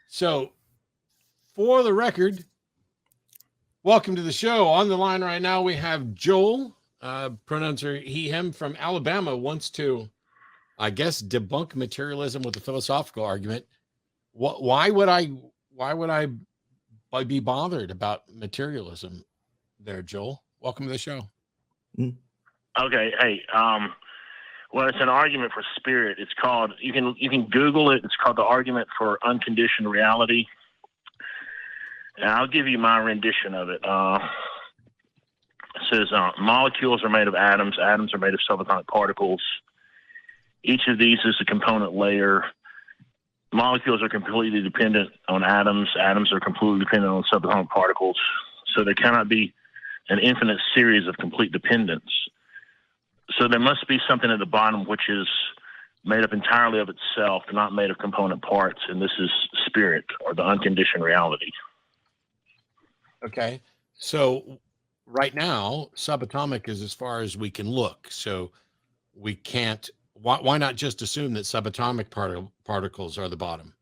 So, for the record, welcome to the show. On the line right now, we have Joel, pronouns are he, him, from Alabama, wants to, I guess, debunk materialism with a philosophical argument. Why would I be bothered about materialism there, Joel? Welcome to the show. Okay. Hey, well, it's an argument for spirit. It's called, you can Google it. It's called the argument for unconditioned reality. And I'll give you my rendition of it. It says, molecules are made of atoms. Atoms are made of subatomic particles. Each of these is a component layer. Molecules are completely dependent on atoms. Atoms are completely dependent on subatomic particles. So there cannot be an infinite series of complete dependence. So there must be something at the bottom which is made up entirely of itself, not made of component parts, and this is spirit, or the unconditioned reality. Okay. So right now, subatomic is as far as we can look. So we can't, why not just assume that subatomic particles are the bottom?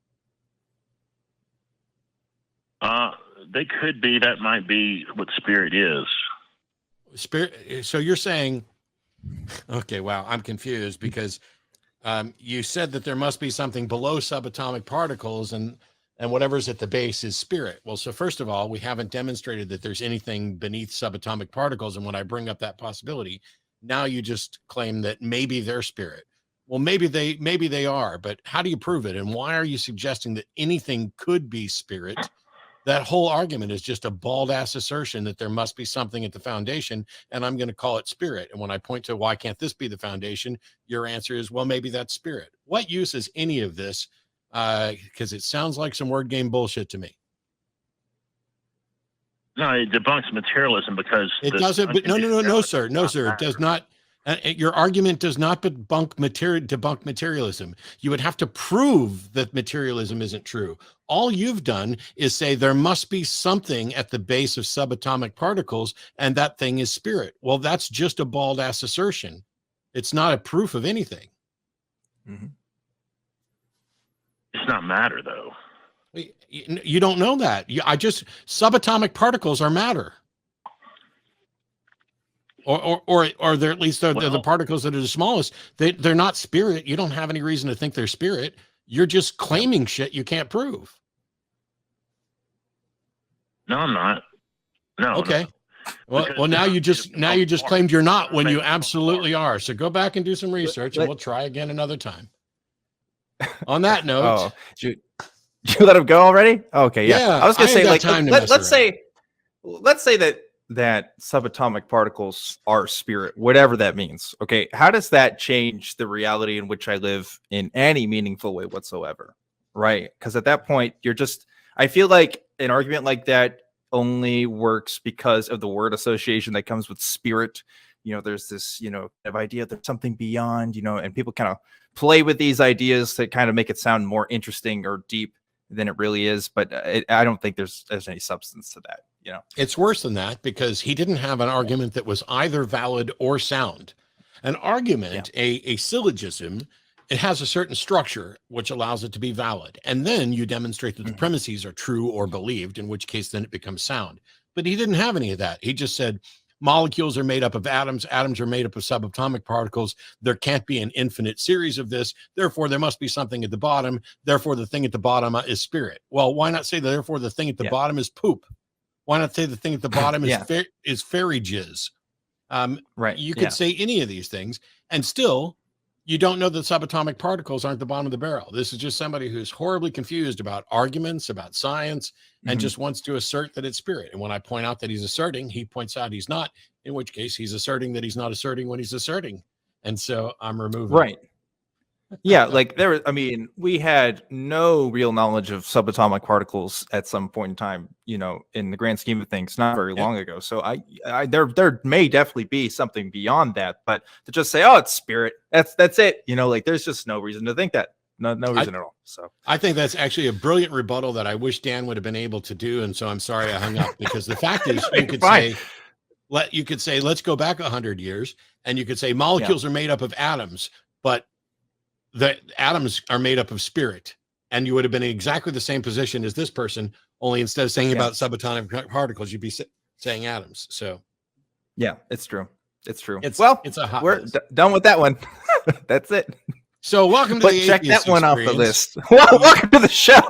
They could be. That might be what spirit is. Spirit. So you're saying, okay, wow, I'm confused because you said that there must be something below subatomic particles and whatever's at the base is spirit. Well, so first of all, we haven't demonstrated that there's anything beneath subatomic particles. And when I bring up that possibility, now you just claim that maybe they're spirit. Well, maybe they are, but how do you prove it? And why are you suggesting that anything could be spirit? That whole argument is just a bald ass assertion that there must be something at the foundation, and I'm going to call it spirit. And when I point to why can't this be the foundation, your answer is, well, maybe that's spirit. What use is any of this? Because it sounds like some word game bullshit to me. No, it debunks materialism because it doesn't. But no, sir, it does not. Your argument does not debunk materialism. You would have to prove that materialism isn't true. All you've done is say there must be something at the base of subatomic particles, and that thing is spirit. Well, that's just a bald ass assertion. It's not a proof of anything. Mm-hmm. It's not matter, though. You don't know that. Subatomic particles are matter. Or they're at least they're the particles that are the smallest. They're not spirit. You don't have any reason to think they're spirit. You're just claiming shit you can't prove. No, I'm not. No. Okay. No. Well, now you just claimed you're not when you absolutely are. So go back and do some research, and we'll try again another time. On that note, you let him go already? Okay, yeah. I was gonna say, like, let's say that subatomic particles are spirit, whatever that means. Okay, how does that change the reality in which I live in any meaningful way whatsoever? Right? Because at that point, I feel like an argument like that only works because of the word association that comes with spirit. There's this, of idea that there's something beyond, and people kind of play with these ideas to kind of make it sound more interesting or deep than it really is. But I don't think there's any substance to that. It's worse than that because he didn't have an argument that was either valid or sound. An argument, a syllogism, it has a certain structure which allows it to be valid. And then you demonstrate that the premises are true or believed, in which case then it becomes sound. But he didn't have any of that. He just said molecules are made up of atoms. Atoms are made up of subatomic particles. There can't be an infinite series of this. Therefore, there must be something at the bottom. Therefore, the thing at the bottom is spirit. Well, why not say that therefore the thing at the bottom is poop? Why not say the thing at the bottom is fairy jizz? Right. You could say any of these things, and still, you don't know that subatomic particles aren't the bottom of the barrel. This is just somebody who's horribly confused about arguments, about science, and just wants to assert that it's spirit. And when I point out that he's asserting, he points out he's not, in which case he's asserting that he's not asserting when he's asserting. And so I'm removing. Right. Yeah, like we had no real knowledge of subatomic particles at some point in time, in the grand scheme of things, not very long ago. So there may definitely be something beyond that, but to just say, oh, it's spirit, that's it, there's just no reason to think that. No reason at all. So I think that's actually a brilliant rebuttal that I wish Dan would have been able to do. And so I'm sorry I hung up because the fact is you could say, let's go back 100 years and you could say molecules are made up of atoms, but the atoms are made up of spirit. and you would have been in exactly the same position as this person, only instead of saying about subatomic particles, you'd be saying atoms. So, yeah, it's true. It's true. It's a hot we're done with that one. That's it. So welcome to the check Atheist that one Experience. off the list. Welcome to the show.